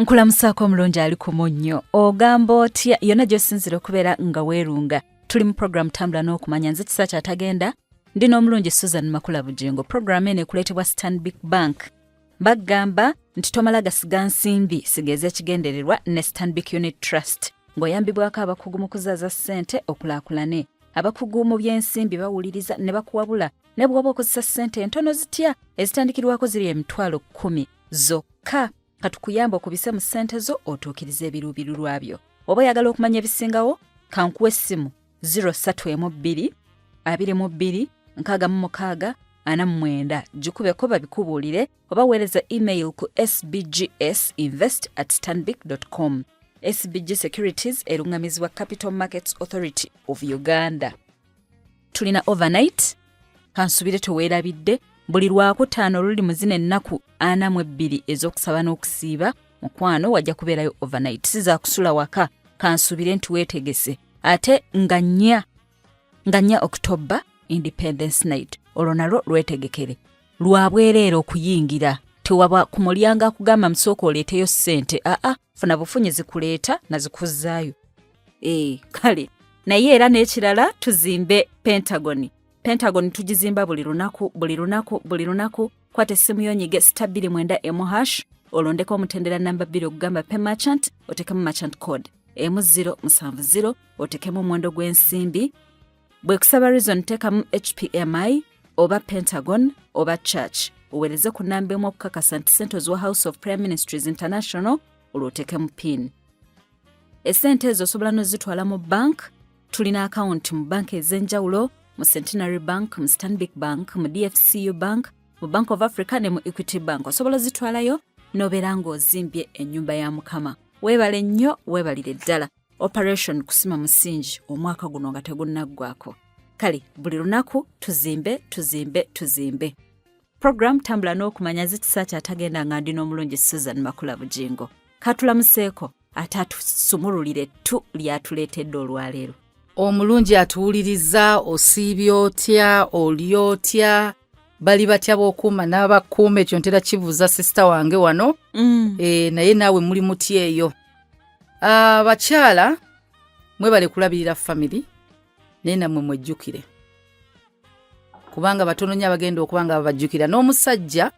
Nkulamusaako omulungi ali ku munnyo ogamba otya yonna gy'osinzira okubeera nga weerunga tuli mu programu tambula n'okumanya nze kisa kyatagenda ndi n'omulungi Susan Makula Bugingo. Programu eno ekuleetebwa Stanbic Bank. Bagamba nti tomala gasiga nsimbi sigeza ekigendererwa ne Stanbic Unit Trust ng'oyambibwako abakugu mu kuzaaza ssente okulaakulane. Abakugu mu by'ensimbi bawuliriza ne bakuwabula ne bw'oba okozesa ssente entono zitya ezitandikirwako ziri emitwalo 10 zokka. Katukuyamba okubise mu ssente zo otuukiriza ebiruubiru lwabyo. Oba oyagala okumanya ebisingawo kankuwa essimu 032 22 66 49 gikubeko babikubuulire oba weereza email ku sbgsinvest@stanbic.com. SBG Securities erungamizibwa Capital Markets Authority of Uganda. Tulina overnight kansubire teweerabidde buli lwakutaano luli mu zino ennaku 42 ez'okusaba n'okusiiba mukwano wajja kubeerayo overnight siza kusula waka kansubire nti weetegese ate nga nnya October Independence Night olwo nalwo lwetegekere lwabwereera okuyingira tewaba kumulyanga akugamba musooka oleeteyo ssente funa bufunyi zikuleeta na zikuzzaayo kale naye era n'ekirala tuzimbe Pentagon tugizimba buli lunaku kwata essimu yonyige *29 olondeko omutendera namba 2 okugamba pay merchant otekemu merchant code M070 otekemu omuwendo gw'ensimbi bwe kusaba reason tekamu HPMI oba Pentagon oba Church owereze ku namba emu okukakasa nti ssente oziwa House of Prime Ministries International olwotekemu PIN. Essente ezo osobola n'ozitwala mu bank. Tulina akawunti mu banka ez'enjawulo mu Centenary Bank, mu Stanbic Bank, mu DFCU Bank, mu Bank of Africa ne mu Equity Bank. Osobola zitwalayo n'obeera ng'ozimbye ennyumba ya Mukama. Weebale nnyo, weebalire ddala. Operation kusima musingi omwaka guno nga tegunnaggwako. Kale buli lunaku tuzimbe. Program tambula n'okumanya zikisa kyatagenda nga ndi n'omulungi Susan Makula Bugingo. Katulamuseeko ate atusumululire ttu lyatuleetedde olwaleero. Omulungi atuwuliriza osiibye otya oli otya bali batya b'okuuma n'abakuuma ekyo ntera kibuuza sisita wange wano naye naawe muli muti eyo. Abakyala mwebale kulabirira family naye nammwe mwejjukire kubanga batono nnyo abagenda okuba nga babajjukira n'omusajja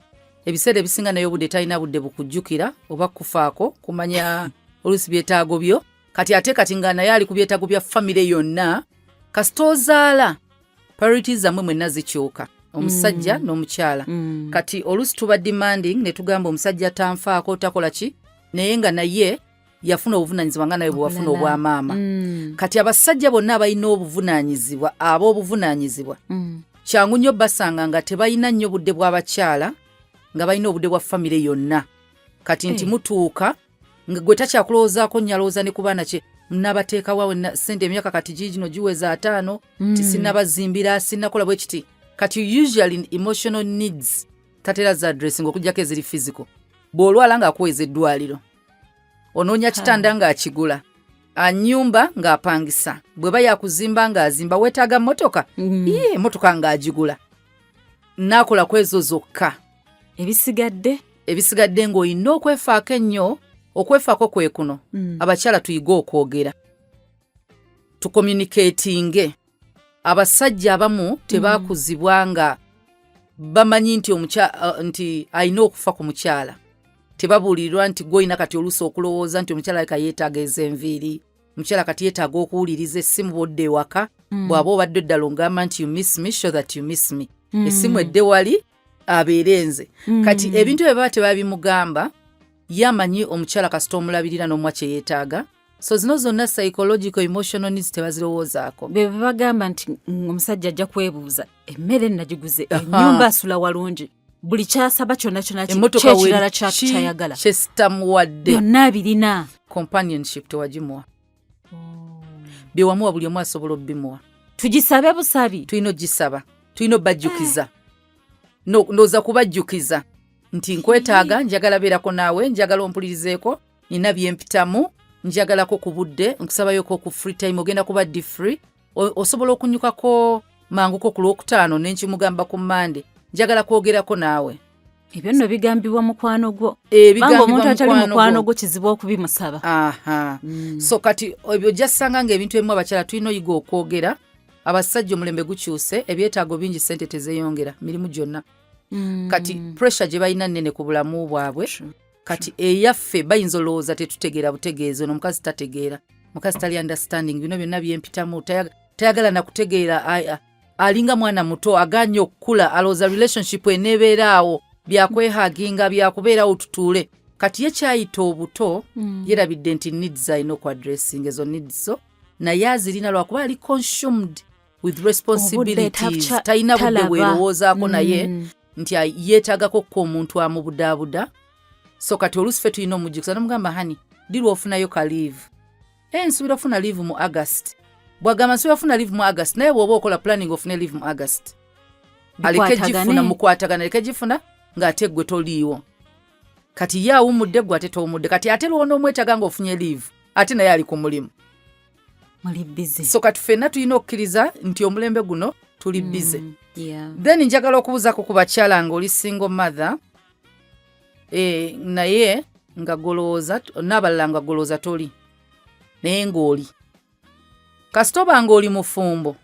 ebiseera ebisinga naye obudde talina budde bukujjukira oba kufaako kumanya oluusi byetaago byo kati ate kati nga naye ali ku byetaago bya family yonna kasita ozaala priorities zammwe mwenna zikyuka omusajja n'omukyala kati oluusi tuba demanding ne tugamba omusajja tanfaako takola ki naye nga naye yafuna obuvunaanyizibwa nga naye bwe wafuna obwamaama kati abasajja bonna abalina obuvunaanyizibwa ab'obuvunaanyizibwa kyangu nnyo basanga nga tebalina nnyo budde bw'abakyala nga balina obudde bwa famire yonna kati nti mutuuka nga gwe takyakulowoozaako nnyalowooza ne ku baana kye nnabateekawo ssente emyaka kati gino giweza 5 tisinnabazimbira sinnakola bwe kiti kati usually emotional needs tatera za addressing okujjako eziri physical bw'olwala ng'akuweza eddwaliro onoonya kitanda ng'akigula annyumba ng'apangisa bwe ba yakuzimba ng'azimba weetaaga mmotoka emmotoka ng'agigula naakola ku ezo zokka ebisigadde ng'olina okwefaako ennyo okwefaako kwe kuno abakyala tuyige okwogera tucommunicatinge abasajja abamu tebaakuzibwa nga bamanyi nti alina okufa ku mukyala tebabuulirirwa nti gw'olina kati oluusi okulowooza nti omukyala leka yeetaaga ez'enviiri omukyala kati yeetaaga okuwuliriza essimu bw'odda ewaka bw'aba obadde ddala ongamba nti you miss me show that you miss me essimu edde wali abeere nze kati ebintu bye baba tebabimugamba yamanyi omukyala kasita omulabirira n'omuwa kye yeetaaga so zino zonna psychological emotional needs tebazirowoozaako be bagamba nti omusajja ajja kwebuuza emmere nagiguze ennyumba asula walungi buli kyasaba kyonna kyekirala kyayagala kyesitamuwadde byonna abirina companionship tewagimuwa byewamuwa buli omu asobola obbimuwa tugisabe busabi tulina ogisaba tulina obbajjukiza ndowooza kubajjukiza nti nkwetaaga njagala beerako naawe njagala ompulirizeeko nina byempitamu njagalako ku budde nkusabayoko ku free time ogenda kuba di free osobola okunyukako manguko ku lwokutaano nenkimugamba ku Monday njagala kwogerako naawe ebyo nno bigambibwa mukwano gwo banga omuntu atali mukwano gwo kizibu okubimusaba. So kati ebyo jasanga ng'ebintu ebimu abakyala tulina oyiga okwogera. Abasajja omulembe gukyuse, ebyetaago bingi, ssente tezeyongera, mirimu gyonna. Kati pressure gye balina nnene ku bulamu bwabwe. Kati eyaffe bayinza olowooza tetutegeera butegeezi, ono omukazi tategeera, mukazi tali understanding, bino byonna byempitamu, tayagala na kutegeera, alinga mwana muto aganye okukula, alowooza relationship eneebeeraawo, byakwehaginga, byakubeerawo tutuule. Kati ye kyayita obuto, yerabidde nti needs alina okwadressing ezo needs zo, naye azirina lwakuba ali consumed with responsibilities, talina budde bwerowoozaako naye nti yeetaagako ko omuntu amubudaabuda. So kati oluusi ffe tulina omujjukiza n'omugamba hani dirwa ofunayo ka leave. Nsuubira ofuna leave mu August. Bw'agamba nsuubira ofuna leave mu August, naye bw'oba okola planning ofune leave mu August. Aleke gifuna mukwatagana, aleke gifuna ng'ate gwe toliiwo. Kati ye awumudde gwe ate towumudde. Kati ate lwona omwetaga ng'ofunye leave, ate naye ali ku mulimu. Muli busy. So kati ffenna tulina okukkiriza nti omulembe guno tuli busy. Then njagala okubuuzako ku bakyala ng'oli single mother, naye nga golooza n'abalala nga golooza toli, naye ng'oli kasitoba ng'oli mufumbo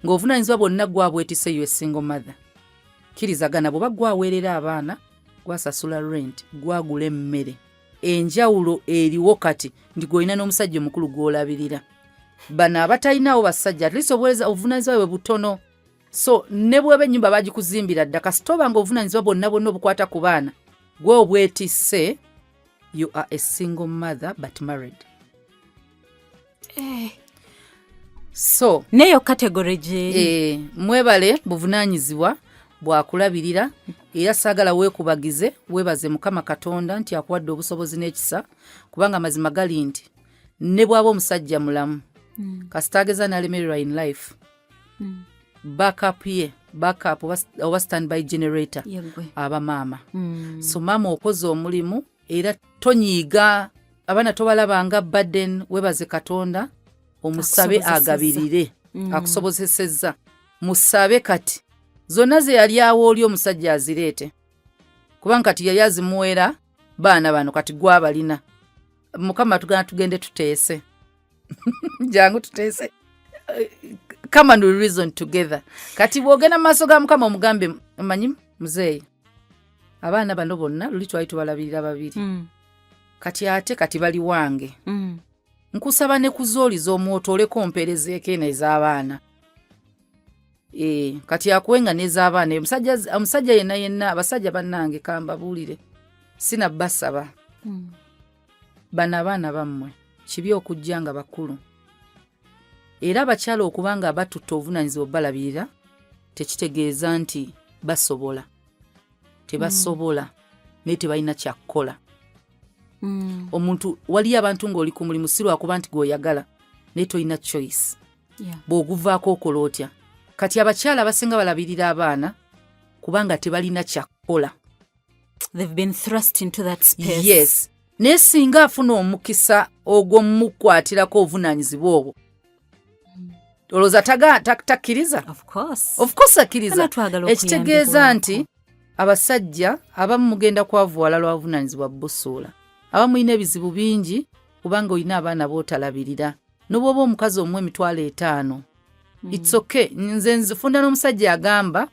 ng'ovunaanyizibwa bwonna gwabwetise yo single mother, kkirizagana bw'oba gwaweerera abaana, gwasasula rent, gwagula emmere, enjawulo eriwo kati nti gw'olina n'omusajja omukulu gw'olabirira. Bano abatalinawo basajja at least obuvunaanyizibwa bwe butono. So ne bw'eba ennyumba bagikuzimbira dda, kasitoba ng'obuvunaanyizibwa bwonna obukwata ku baana gwe obwetisse, you are a single mother but married. So neyo category je mwebale buvunaanyizibwa bwakulabirira, era saagala weekubagize, weebaze Mukama Katonda nti akuwadde obusobozi n'ekisa, kubanga mazima gali nti ne bw'aba omusajja mulamu kasitaageza n'alemererwa in life, backup ye, backup oba standby generator aba maama. So maama okoze omulimu, era tonyiiga abaana tobalabanga burden, webaze Katonda omusabe agabirire, akusobozesezza. Musabe kati zonna ze yali awo oli omusajja azireete, kubanga kati yali azimuwera baana bano kati gwabalina. Mukama tugende tuteese jangu tuteese, come and we reason together. Kati bwogenda maaso ga Mukama omugambe, manyi muzeeyi abaana bano bonna luli twali tubalabirira babiri, kati bali wange. Nkusaba ne kuzooli z'omwoto oleko mpeerezeeko eno ez'abaana. Kati akuwenga n'ez'abaana. Omusajja yenna abasajja bannange kambabuulire, sina basaba. Bano abaana bammwe kibi okujja nga bakulu. Era abakyala okubanga batutte obuvunaanyizibwa balabirira tekitegeeza nti basobola. Tebasobola, naye tebalina kyakukola. Omuntu waliyo abantu ng'oli ku mulimu si lwakuba nti gw'oyagala, naye tolina choice. Bw'oguvaako okola otya? Kati abakyala abasinga balabirira abaana kubanga tebalina kyakukola. They've been thrust into that space. Yes. Naye singa afuna omukisa ogw'omukwatirako obuvunaanyizibwa obwo, olowooza takkiriza? Of course akkiriza. Ekitegeeza nti abasajja abamu mugenda kwavuwala lwa buvunaanyizibwa busuula. Abamu mulina ebizibu bingi kubanga olina abaana b'otalabirira. N'obwoba omukazi omuwa $5,000, it's okay. Nze nzifunda n'omusajja agamba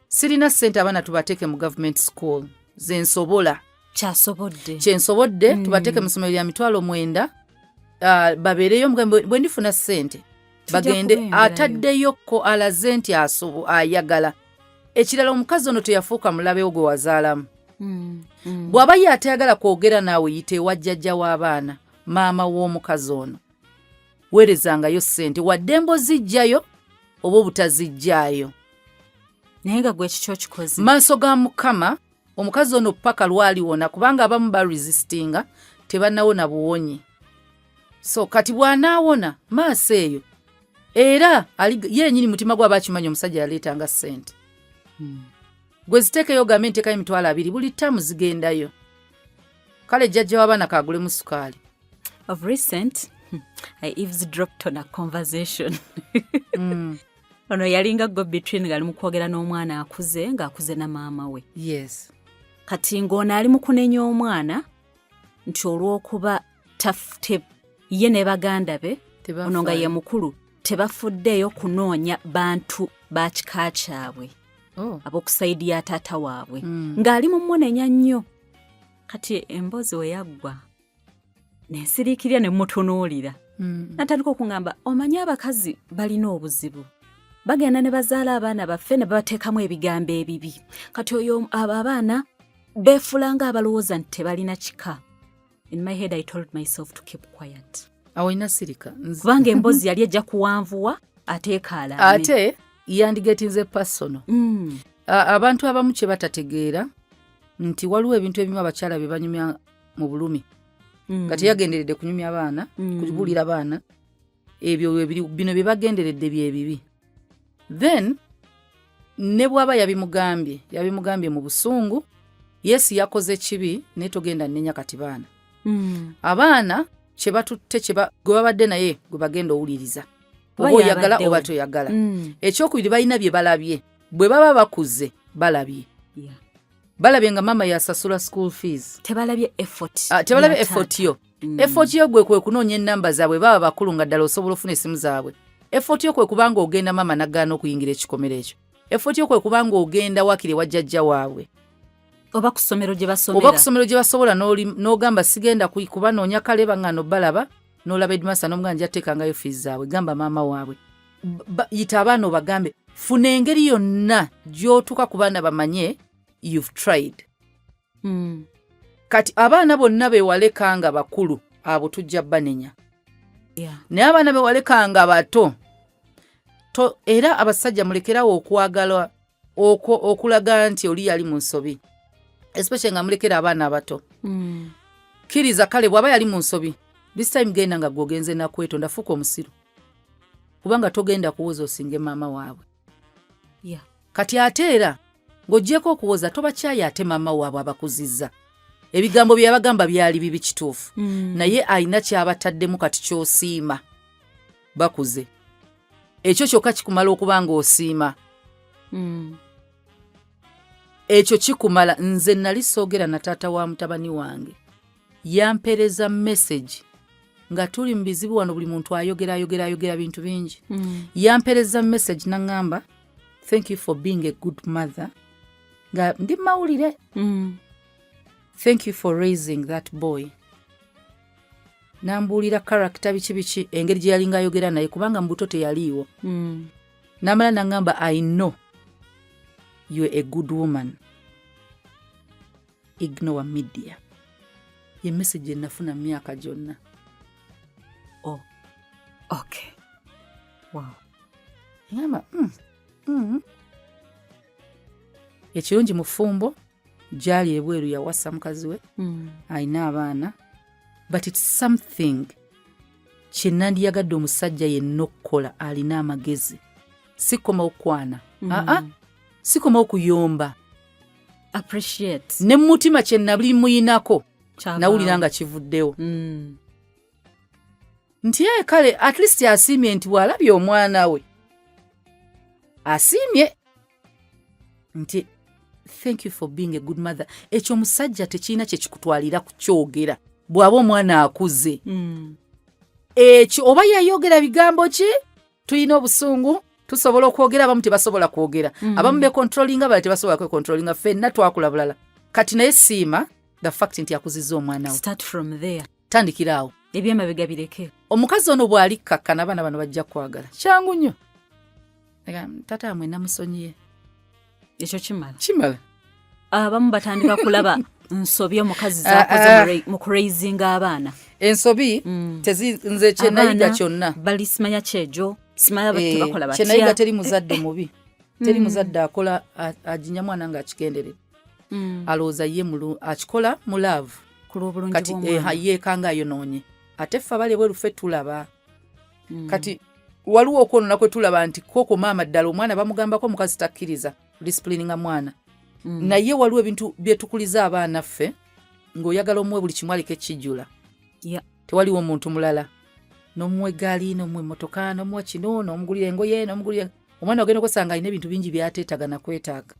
sirina ssente abaana tubateeke mu government school. Ze nsobola. Kyensobodde tubateeke mu ssomero lya $9,000, babeereyo mugambe bwe ndifuna ssente bagende. Ataddeyoko alaze nti ayagala. Ekirala omukazi ono teyafuuka mulabewo gwe wazaalamu. Bw'aba ye atayagala kwogera naawe yite wa jjajja w'abaana, maama w'omukazi ono. Weerezangayo ssente wadde mbozijjayo oba obutazijjaayo. Naye nga gwe kiki okikoze? Maaso ga Mukama omukazi ono paka lwaliwona, kubanga abamu baresistinga tebannawona buwonyi. So kati bw'anaawona maaso eyo, era yennyini mutima gw'aba akimanya omusajja yaleetanga ssente. Gwe ziteekeyo gambe nteekayo $20,000 buli ttaamu zigendayo. Kale jjajja w'abaana kaagulemu sukaali. Of recent, I eavesdropped on a conversation. Ono yalinga go between gali mu kwogera n'omwana akuze ng'akuze na maama we. Yes. kati ng'ono ali mu kunenya omwana nti olw'okuba ye ne baganda be ono nga ye mukulu tebafuddeeyo kunoonya bantu ba kika kyabwe ab'okusayidi ya taata waabwe ng'ali mu munenya nnyo. Kati emboozi we yaggwa nensiriikirya ne mutunuulira natandika okuŋŋamba omanyi abakazi balina obuzibu bagenda ne bazaala abaana baffe ne babateekamu ebigambo ebibi kati oyo abo abaana beefulanga abalowooza nti tebalina kika. In my head I told myself to keep quiet. Awo ina sirika. Kubanga emboozi yali ejja kuwanvuwa ate ekaalaame. Ate yandigetinze personal. Abantu abamu kye batategeera nti waliwo ebintu ebimu abakyala bye banyumya mu bulumi. Kati yagenderedde kunyumya abaana, kubuulira abaana, ebyo bino bye bagenderedde bye bibi. Then ne bw'aba yabimugambye mu busungu, Yesu yakoze kibi naye togenda nnenya kati baana. Abaana kye batutte gwe babadde naye gwe bagenda owuliriza. Oba oyagala oba toyagala. Ekyokubiri balina bye balabye. Bwe baba bakuze balabye. Balabye nga mama yasasula school fees. Tebalabye effort. Tebalabye effort yo. Effort yo gwe kwe kunoonya ennamba zaabwe baba bakulu nga ddala osobola ofuna essimu zaabwe. Effort yo kwe kubanga ogenda mama nagaana okuyingira ekikomero ekyo. Effort yo kwe kubanga ogenda wakire wa jjajja waabwe. Oba ku ssomero gye basobola n'ogamba sigenda kubanoonya kale baŋŋaano balaba n'olaba Edmasa n'omuganja ateekangayo fees zaabwe gamba maama waabwe. Yita abaana obagambe funa engeri yonna gy'otuuka ku baana bamanye you've tried. Kati abaana bonna bewalekanga bakulu abo tujja banenya. Naye abaana bewalekanga bato era abasajja mulekerawo okwagala okulaga nti oli yali mu nsobi. Especially nga mulekera abaana abato. Kiriza kale bw'aba yali mu nsobi. This time genda nga gwogenze na kwetonda fuka omusiru. Kubanga togenda kuwoza osinge maama waabwe. Kati ate era ng'oggyeko okuwoza tobakyaye ate maama waabwe abakuzizza. Ebigambo bye yabagamba byali bibi kituufu. Naye alina kyabataddemu kati ky'osiima. Bakuze. Ekyo kyokka kikumala okuba ng'osiima. Ekyo kikumala. Nze nali soogera na taata wa mutabani wange. Yampereza message nga tuli mu bizibu wano buli muntu ayogera bintu bingi. Yampereza message n'angamba thank you for being a good mother. Nga ndi mawulire. Thank you for raising that boy. Nambuulira character biki engeri gye yalinga ayogera naye kubanga mu buto teyaliiwo. Namala n'angamba I know you're a good woman. Ignore media. Ye message enafuna myaka gyonna. Oh. Okay. Wow. Ngamba ekirungi mufumbo gyali ebweru yawasa mukazi we. Alina abaana. But it's something kye nandiyagadde omusajja yenna okukola alina amagezi. Sikoma okwana. Sikoma okuyomba. Appreciate. Ne mutima kye nabuli muyinako. Nawulira nga kivuddewo. Nti kale at least asiimye nti bw'alabye omwana we. Asiimye. Nti thank you for being a good mother. Ekyo omusajja tekirina kye kikutwalira kukyogera. Bw'aba omwana akuze. Ekyo oba yayogera bigambo ki? Tuyina obusungu. Tusobola okwogera abamu tebasobola kwogera. Abamu be controllinga bala tebasobola kwe controllinga. Ffenna twakula bulala. Kati naye siima the fact nti akuzizza omwana we. Start from there. Tandikira awo. Ebyemabega bireke. Omukazi ono bw'ali kakkana abaana bano bajja kwagala. Kyangu nnyo. Taata amwe namusonyiye. Ekyo kimala. Kimala. Abamu batandika kulaba nsobi omukazi zaakoze mu kuraisinga abaana. Ensobi nze kye nayiga kyonna. Bali simanya kyejo. Simanya bati bakola batya. Kye nayiga teri muzadde mubi. Teri muzadde akola ajinya mwana nga akigenderera. Alooza ye akikola mu love. Kati yeekanga ayonoonye. Ate ffe abali bweru ffe tulaba. Kati waliwo okwonona kwe tulaba nti koko maama ddala omwana bamugambako omukazi takkiriza disciplininga mwana. Naye waliwo ebintu bye tukuliza abaana ffe ng'oyagala omuwe buli kimu aliko ekijjula. Tewaliwo omuntu mulala. N'omuwe gaali, n'omuwe emmotoka, n'omuwe kino, n'omugulira engoye, n'omugulira omwana ogenda okusanga alina ebintu bingi by'ateetaaga na kwetaaga.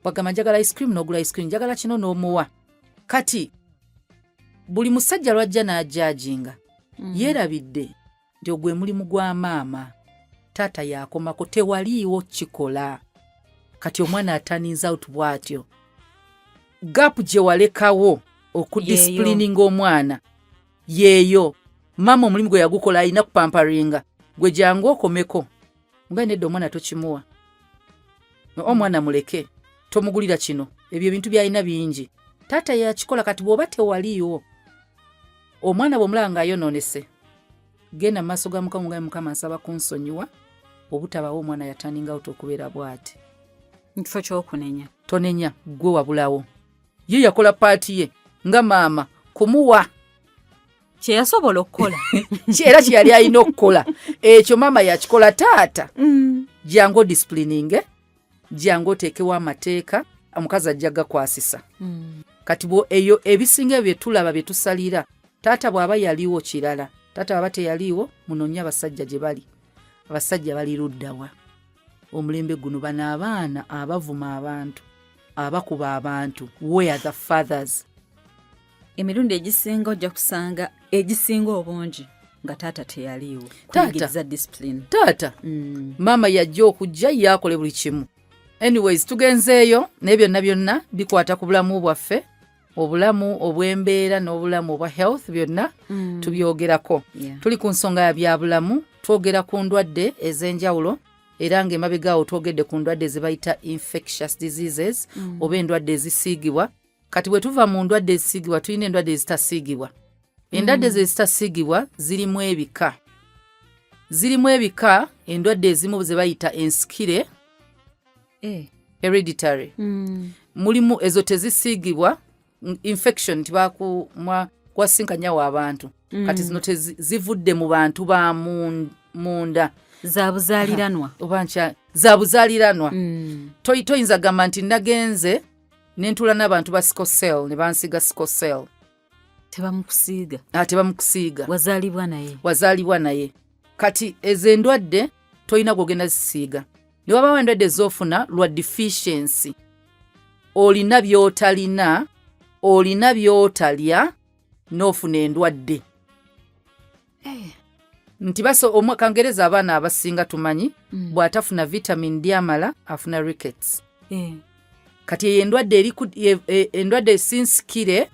wagamba njagala ice cream n'ogula ice cream, njagala kino n'omuwa. Kati buli musajja lwajja n'ajajinga yeerabidde nti ogwe mulimu gwa maama, taata yakomako, tewaliiwo kikola. Kati omwana ataniza out bw'atyo. Gaapu gye walekawo okudisipulininga omwana yeeyo. Maama omulimu gwe yagukola alina kupamparinga, gwe jangu okomeko. Nga nedda omwana tokimuwa. Omwana muleke, tomugulira kino. Ebyo ebintu byalina bingi. Taata yakikola, kati bw'oba tewaliiwo. Omwana bw'omulaba ng'ayonoonese, genda mu maaso ga Mukama nga Mukama nsaba kunsonyiwa obutabawo omwana yataninga out okubeera bw'ati. Nkifo ky'okunenya. Tonenya, gwe wabulawo. Ye yakola paati ye nga maama kumuwa kye yasobola okukola. Era kye yali alina okukola. Ekyo maama yakikola. Taata jangu odisipulininge, jangu oteekewo amateeka, omukazi ajja gakwasisa. Kati eyo ebisinga bye tulaba bye tusalira, taata bw'aba yaliwo kirala. Taata bw'aba teyaliwo, munoonye abasajja gye bali. Abasajja bali luddawa. Omulembe guno bano abaana abavuma abantu, abakuba abantu. Where are the fathers? Emirundi egisinga ojja kusanga egisinga obungi nga taata teyaliwo. Kuyigiriza discipline. Taata maama yajja okujja yakole buli kimu. Anyways, tugenzeeyo naye byonna bikwata ku bulamu bwaffe, obulamu obw'embeera n'obulamu obwa health byonna tubyogerako. Tuli ku nsonga ya byabulamu, twogera ku ndwadde ez'enjawulo, era ng'emabegaawo twogedde ku ndwadde ze bayita infectious diseases oba endwadde ezisiigibwa. Kati bwe tuva mu ndwadde ezisiigibwa tulina endwadde ezitasiigibwa. Endwadde ezitasiigibwa zirimu ebika. Endwadde ezimu ze bayita ensikire, hereditary. Mulimu ezo tezisiigibwa, infection kwasinkanyawo abantu. Kati zino zivudde mu bantu ba munda. Zabuzaaliranwa. Zabuzaaliranwa. Toyinza gamba nti nagenze nentula n'abantu ba sickle cell ne bansiga sickle cell. Tebamukusiiga. Tebamukusiiga. Wazaalibwa naye. Kati ezo endwadde toyina gwogenda zisiiga. Ne wabawo endwadde z'ofuna lwa deficiency. Olina by'otalina, olina by'otalya, n'ofuna endwadde. Nti Kangereza abaana abasinga tumanyi, bw'atafuna vitamin D amala, afuna rickets. Kati endwadde esinsikire,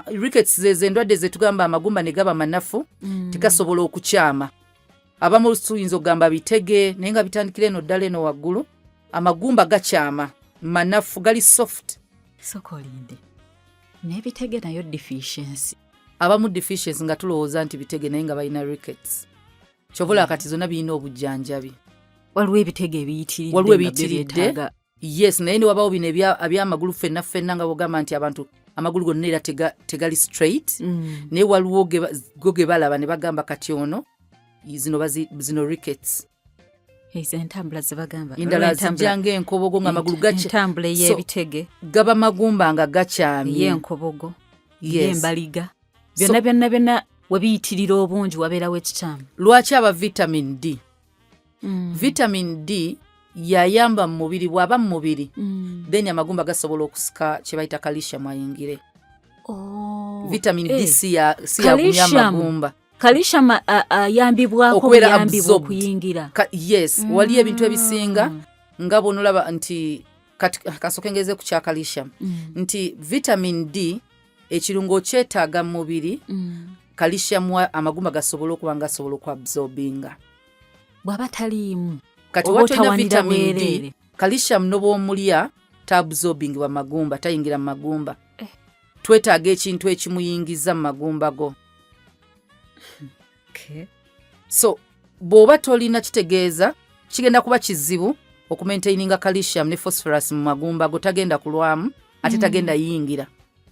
rickets ze endwadde ze tugamba amagumba ne gaba manafu, tegasobola okukyama. Abamu tuyinza okugamba bitege, naye nga bitandikira eno ddala eno waggulu, amagumba gakyama, manafu gali soft. Sokolinde. N'ebitege nayo deficiency. Abamu deficiency nga tulowooza nti bitege naye nga balina rickets. Kyobola kati zonna birina obujjanjabi. Waliwo ebitege ebiyitiridde. Yes, naye ne wabawo bino ebyamagulu ffenna nga bw'ogamba nti abantu amagulu gonna era tegali straight. Naye waliwo ge balaba ne bagamba kati ono zino rickets. Entambula ze bagamba. Endala zijjanga enkobogo ng'amagulu entambula ey'ebitege. Gaba magumba nga gakyamye. Y'enkobogo. Y'embaliga. Byonna we biyitirira obungi wabeerawo ekikyamu. Lwaki aba vitamin D? Vitamin D yayamba mu mubiri, bw'aba mu mubiri then amagumba gasobola okusika kye bayita calcium ayingire. Vitamin D si yagunya amagumba. Calcium ayambibwako okuyambibwa okuyingira. Yes, wali ebintu ebisinga nga bonolaba nti kasooke ngeze ku kya calcium nti vitamin D ekirungo kyetaaga mu mubiri, calcium amagumba gasobola okuba nga gasobola okuabsorbinga. Bw'aba taliimu kati watolina vitamin D, calcium n'obwomulya taabsorbingibwa magumba, tayingira mu magumba. Twetaaga ekintu ekimuyingiza mu magumba go. So bw'oba tolina kitegeeza kigenda kuba kizibu okumaintaininga calcium ne phosphorus mu magumba go, tagenda kulwamu ate tagenda yingira.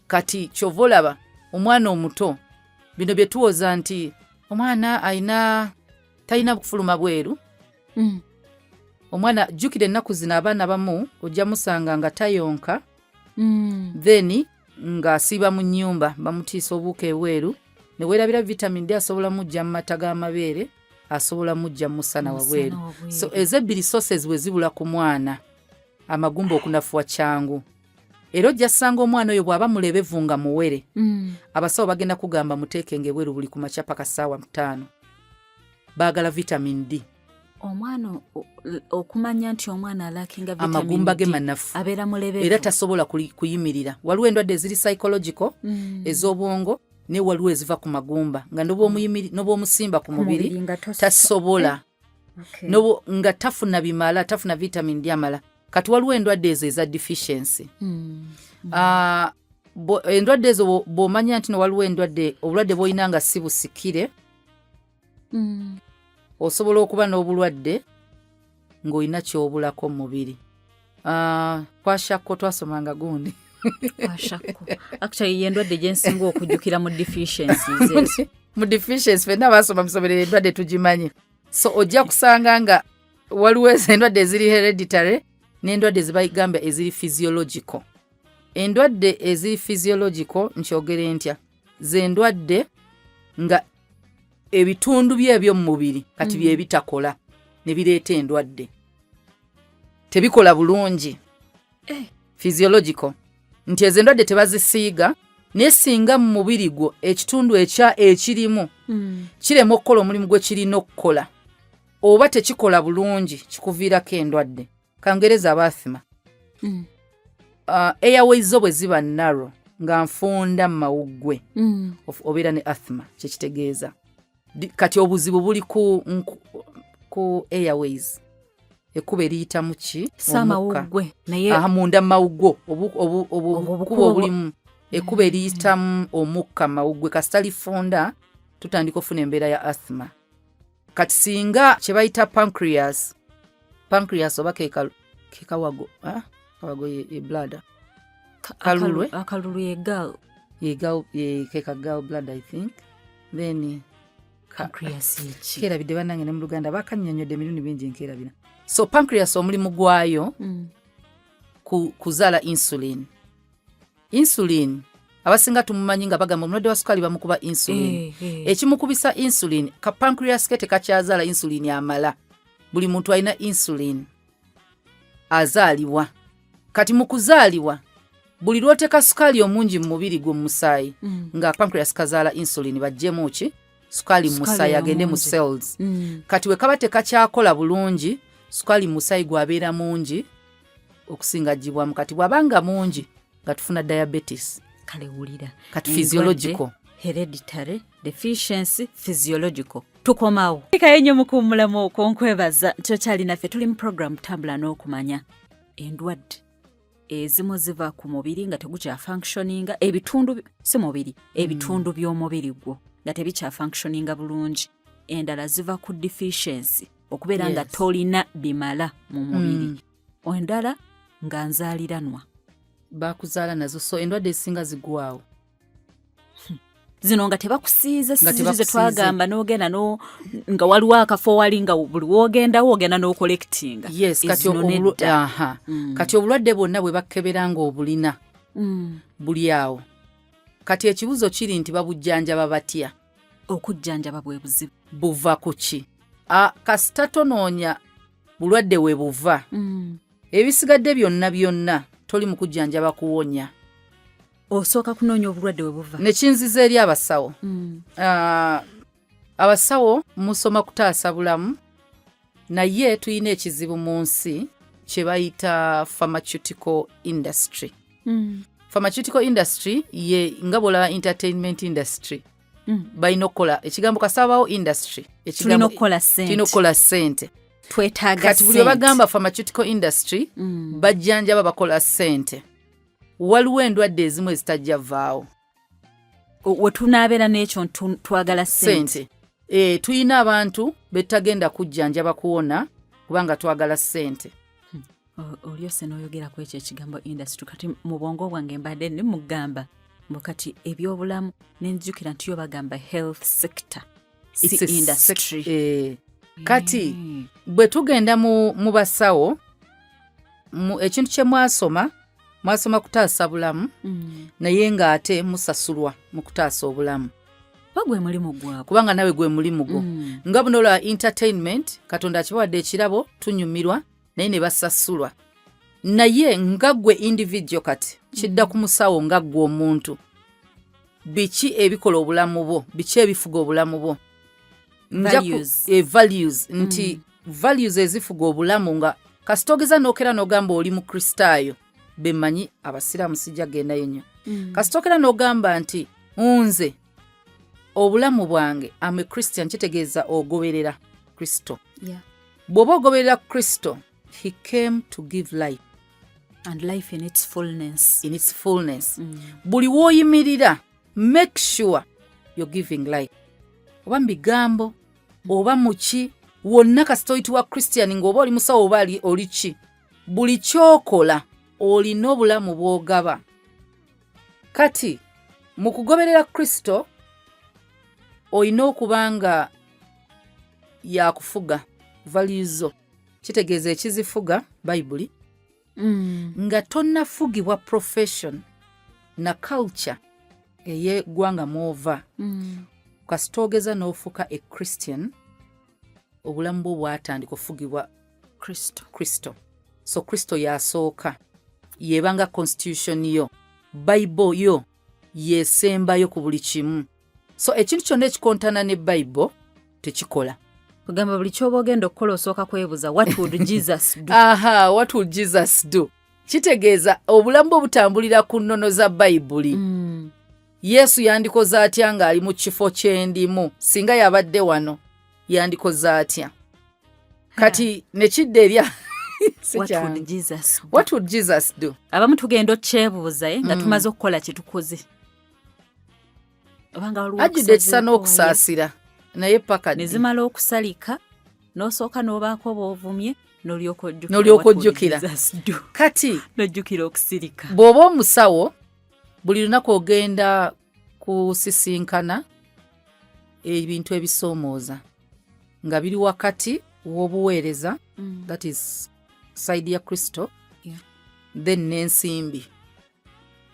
Kati kyova olaba omwana omuto bino bye tuwoza nti omwana talina kufuluma bweru. Omwana jjukira ennaku zino abaana bamu ojja musanga nga tayonka, then ng'asiiba mu nnyumba bamutiisa obuuka ebweru, ne weerabira vitamin D asobola mujja mu mata g'amabeere, asobola mujja mu musana wabweru. So ezo ebbiri sources we zibula ku mwana amagumba okunafuwa kyangu. Era ojja ssanga omwana oyo bw'aba mulebevu nga muwere. Abasawo bagenda kugamba muteekenge ebweru buli ku makya paka ssaawa 5. Baagala vitamin D. Omwana okumanya nti omwana alakinga vitamin D. Amagumba ge manafu. Abeera mulebevu. Era tasobola kuyimirira. Waliwo endwadde eziri psychological ez'obwongo ne waliwo eziva ku magumba nga n'obwomusimba ku mubiri tasobola. Nga tafuna bimala, tafuna vitamin D amala. Kati waliwo endwadde ezo eza deficiency. Endwadde ezo bw'omanya nti waliwo obulwadde bw'olina nga si busikire, osobola okuba n'obulwadde ng'olina ky'obulako mu mubiri. Kwashakko twasomanga gundi. Actually endwadde gye nsinga okujjukira mu deficiencies ezo. Mu deficiency fenna baasoma musomerera endwadde tugimanye. So ojja kusanga nga waliwo endwadde eziri hereditary n'endwadde zebayigamba eziri physiological. Endwadde eziri physiological nkyogere ntya z'endwadde nga ebitundu byebyo mu mubiri kati bye bitakola ne bireeta endwadde. Tebikola bulungi. Physiological. Nti ezo endwadde tebazisiiga naye singa mu mubiri gwo ekitundu ekirimu kirema okukola omulimu gwe kirina okukola oba tekikola bulungi kikuviirako endwadde. Kangereza abathima. Airways zo bwe ziba narrow nga nfunda mu mawuggwe obeera ne asthma kyekitegeeza. Kati obuzibu buli ku airways. Ekkuba eriyitamu ki? Samawuggwe. Munda mu mawuggwo obukuba obulimu. Ekkuba eriyitamu omukka mu mawuggwe kasita lifunda tutandika ofuna embeera ya asthma. Kati singa kye bayita pancreas oba kekawago ye bladder. Akalulu ye gall bladder I think. Then pancreas echi. Kerabidde bannange ne mu Luganda bakannyonnyodde emirundi mingi nkerabira. So pancreas omulimu gwayo kuzaala insulin. Insulin abasinga tumumanyi nga bagamba omulwadde wa sukaali bamukuba insulin. Ekimukubisa insulin ka pancreas ke tekakyazaala insulin amala. Buli muntu alina insulin azaalibwa. Kati mu kuzaalibwa buli lw'oteeka sukaali omungi mu mubiri gwo mu musaayi nga pancreas kazaala insulin bajjemu ki sukaali mu musaayi agende mu cells. Kati we kaba tekakyakola bulungi sukaali mu musaayi gwabeera mungi okusinga ajjibwamu. Kati bw'abanga mungi nga tufuna diabetes. Kale wulira. Kati physiological. Hereditary deficiency physiological. Tukomawo. Ikaye nnyo mukuumulamu okonkwebaza ntokyali naffe tuli mu program tambula n'okumanya endwadde ezimu ziva ku mubiri nga tegukya functioninga ebitundu si mubiri ebitundu by'omubiri gwo nga tebikya functioninga bulungi. Endala ziva ku deficiency okubeera nga tolina bimala mu mubiri. Endala nga nzaaliranwa. Bakuzaala nazo so endwadde ezisinga zigwawo. Zino nga tebakusiiza sizize twagamba n'ogenda nga waliwo akafo wali nga buli wogenda n'ocollectinga. Yes, kati obulwadde bwonna bwe bakebera nga obulina buli awo. Kati ekibuzo kiri nti babujjanjaba batya? Okujjanjaba bwe buzibu. Buva ku ki? Kasita tonoonya bulwadde we buva. Ebisigadde byonna toli mu kujjanjaba kuwonya. Osooka kunoonya obulwadde we buva. Ne kinziza eri abasawo. Abasawo musoma kutaasa bulamu naye tuyina ekizibu mu nsi kye bayita pharmaceutical industry. Pharmaceutical industry ye nga bw'olaba entertainment industry. Balina okukola ekigambo kasaabawo industry. Tulina okukola ssente. Twetaaga kati buli bagamba pharmaceutical industry bajjanjaba bakola ssente. Waliwo endwadde ezimu ezitajja vaawo. Wetunaabeera n'ekyo twagala ssente. Tuyina abantu betagenda kujjanjaba kuwona kubanga twagala ssente. Olyose n'oyogera ku ekyo ekigambo industry kati mu bwongo bwange mbadde nimugamba kati ebyobulamu nenjukira nti yo bagamba health sector. It's industry. Kati bwe tugenda mu basawo ekintu kye mwasoma kutaasa bulamu naye ng'ate musasulwa mu kutaasa obulamu. Bagwe mulimu gwabwe. Kubanga nawe gwe mulimu gwo. Nga buno entertainment Katonda akibawadde ekirabo tunyumirwa naye ne basasulwa. naye nga ggwe individual kati kidda ku musawo nga ggwe omuntu biki ebikola obulamu bwo biki ebifuga obulamu bwo values nti values ezifuga obulamu nga kasitogeza n'okera n'ogamba oli mu kristaayo bemanyi abasiraamu sijja gendayo nnyo kasitokera n'ogamba nti nze obulamu bwange ame christian kitegeeza ogoberera kristo bw'oba ogoberera kristo he came to give life and life in its fullness buli w'oyimirira make sure you're giving life oba mu bigambo oba muki wonna kasita oyitibwa christian ng'oba oli musawo oba oli ki buli kyokola olina obulamu bw'ogaba kati mu kugoberera kristo olina okuba nga yakufuga values zo kitegeeza ekizifuga bayibuli nga tonnafugibwa profession na culture ey'eggwanga mw'ova kasita ogeza n'ofuuka e christian obulamu bwo bwatandika ofugibwa kristo so kristo yasooka yebanga constitution yo bible yo yesembayo ku buli kimu so ekintu kyonna ekikontana ne bible tekikola kugamba buli kyoba ogenda okukola osooka kwebuuza what would jesus do what would jesus do kitegeeza obulamu bwo butambulira ku nnono za bayibuli yesu yandikoze atya ng'ali mu kifo kyendimu singa yabadde wano yandikoze atya kati nekidda erya what would jesus do abamu tugenda okyebuuza nga tumaze okukola kyetukoze ajjudde ekisa n'okusaasira naye paka ne zimala okusalika n'osooka n'obaako b'ovumye n'olyoka ojjukira kati n'ojjukira okusirika bw'oba omusawo buli lunaku ogenda kusisinkana ebintu ebisoomooza nga biri wakati w'obuweereza that is side ya kristo then n'ensimbi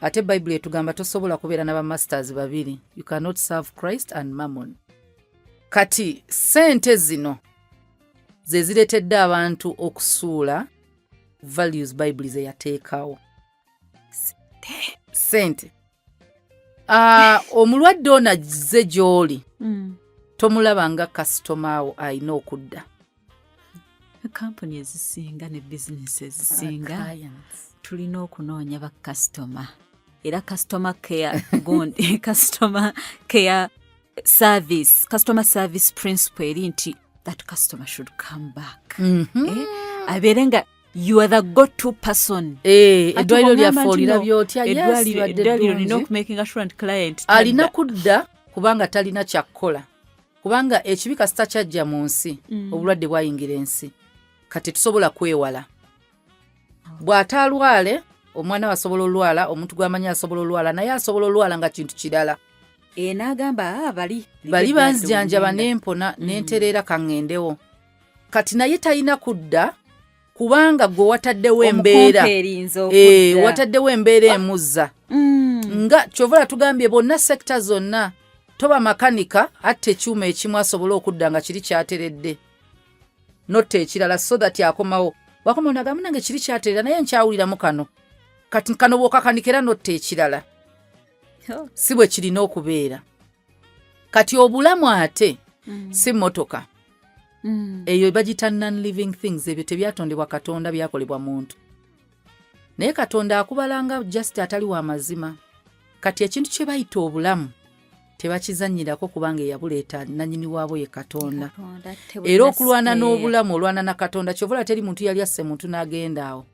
ate bayibuli etugamba tosobola kubeera n'abamasters babiri you cannot serve christ and mammon kati sente zino ze zireetedde abantu okusuula values bayibuli ze yateekawo sente omulwadde ono azze gy'oli tomulaba nga kasitoma wo alina okudda kampuni ezisinga ne bizinesi ezisinga tulina okunoonya bakasitoma era customer care service principle eri nti that customer should come back abeere nga you are the go-to person eddwaliro lyaffe olirabye otya eddwaliro lina okumakinga sure nti client alina kudda kubanga talina kyakkola kubanga ekibi kasita kyajja mu nsi obulwadde bwayingira ensi kati tusobola kwewala bw'ataalwale omwana we asobola olwala omuntu gw'amanyi asobola olwala naye asobola olwala nga kintu kirala n'agamba bali banzijanjaba n'empona n'entereera kaŋŋendewo kati naye talina kudda kubanga gwe wataddewo embeera wataddewo embeera emuzza nga kyovula tugambye bonna sekita zonna toba makanika atta ekyuma ekimu asobola okudda nga kiri kyateredde notta ekirala so that akomawo wakomawo nagamba nange kiri kyaterera naye nkyawuliramu kano kati kano bw'okakanikira notta ekirala si bwe kirina okubeera kati obulamu ate si mmotoka eyo bagita non-living things ebyo tebyatondebwa katonda byakolebwa muntu naye katonda akubalanga just atali wa mazima kati ekintu kye bayita obulamu tebakizannyirako kubanga eyabuleeta nannyini waabwe ye katonda era okulwana n'obulamu olwana na katonda kyovula teri muntu yali asse muntu n'agenda awo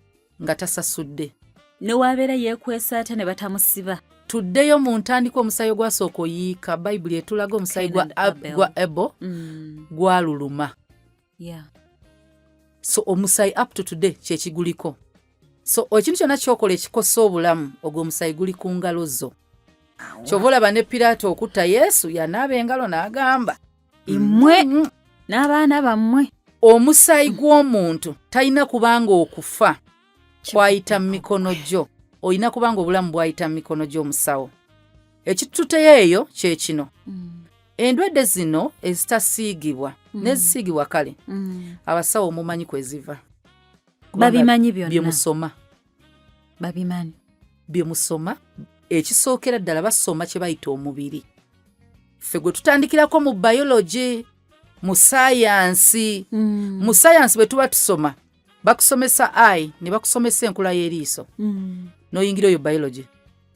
nga tasasudde newabeera yeekwesa ate ne batamusiba tuddeyo mu ntandika omusayi gwasooka oyiika bayibuli etulaga omusayi gwa ebo gwaluluma so omusayi up to today kyekiguliko so ekintu kyonna kyokola ekikosa obulamu ogwo omusayi guli ku ngalo zo kyova olaba ne Piraato okutta Yesu yanaaba engalo n'agamba mmwe n'abaana bammwe omusayi gw'omuntu talina kubanga okufa kwayita mu mikono gyo olina kubanga obulamu bwayita mu mikono gy'omusawo ekituteyo eyo kye kino endwadde zino ezitasiigibwa n'ezisiigibwa kale abasawo omumanyi kwe ziva babimanyi byonna bye musoma ekisookera ddala basoma kye bayita omubiri. Ffe gwe tutandikirako mu biology, mu sayansi. Mu sayansi bwe tuba tusoma bakusomesa eye ne bakusomesa enkula y'eriiso n'oyingira eyo biology,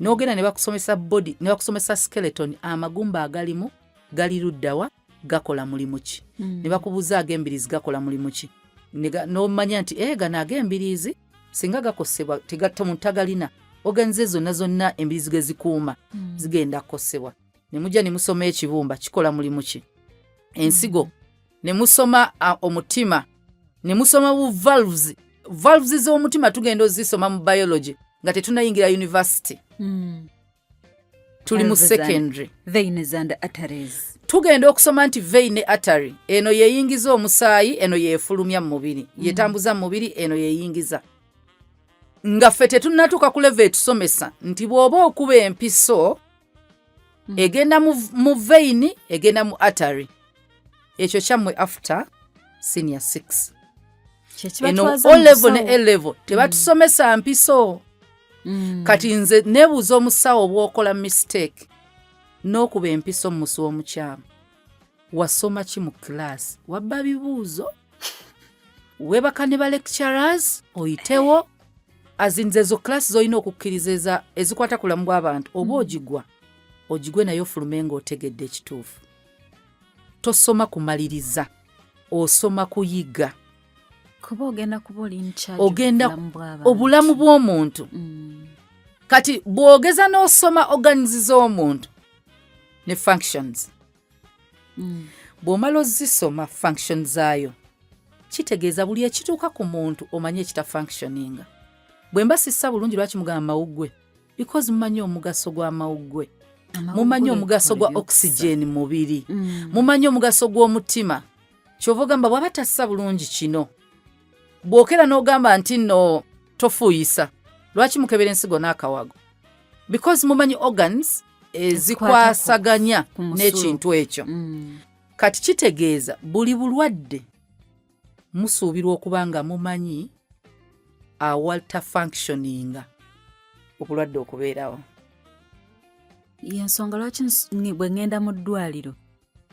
n'ogenda ne bakusomesa body ne bakusomesa skeleton, amagumba agalimu gali luddawa, gakola mulimu ki? Ne bakubuuza ag'embiriizi gakola mulimu ki? N'omanya nti gano ag'embiriizi singa gakosebwa tegagalina oganze zonna embiriizi ge zikuuma zigenda kukosebwa. Ne mujja ne musoma ekibumba kikola mulimu ki? Ensigo ne musoma omutima, ne musoma bu valves z'omutima tugenda ozisoma mu biology nga tetunayingira university. Tuli mu secondary. Veins and arteries. Tugenda okusoma nti vein ne artery eno yeeyingiza omusaayi, eno yeefulumya mu mubiri, yeetambuza mu mubiri, eno yeeyingiza. Nga ffe tetunnatuuka ku level etusomesa nti bw'oba okuba empiso egenda mu vein, egenda mu artery. Ekyo kyammwe after senior 6. Eno O level ne A level tebatusomesa mpiso. Kati nze nebuuza omusawo bw'okola mistake n'okuba empiso mu musu w'omukyamu, wasoma ki mu class? Wabba bibuuzo? Weebaka ne ba lecturers oyitewo? Azinze ezo class z'olina okukkiriza ezikwata ku bulamu bw'abantu, oba ogigwe nayo ofulume ng'otegedde ekituufu. Tosoma kumaliriza, osoma kuyiga. Kuba ogenda kuba oli in charge obulamu bw'omuntu. Kati bw'ogeza n'osoma organizi z'omuntu ne functions. Bw'omala ozisoma functions zaayo, kitegeeza buli ekituuka ku muntu omanye ekita functioninga. Bwe mba sissa bulungi lwaki mugamba mawuggwe? Because mumanyi omugaso gwa mawuggwe. Mumanyi omugaso gwa oxygen mu mubiri. Mumanyi omugaso gw'omutima. Kyova ogamba bw'aba tassa bulungi kino, bw'okera n'ogamba nti no tofuuyisa, lwaki mukebera ensigo n'akawago? Because mumanyi organs ezikwasaganya n'ekintu ekyo. Kati kitegeeza buli bulwadde musuubirwa okuba nga mumanyi awalta functioninga obulwadde okubeerawo. Y'ensonga lwaki bwe ngenda mu ddwaliro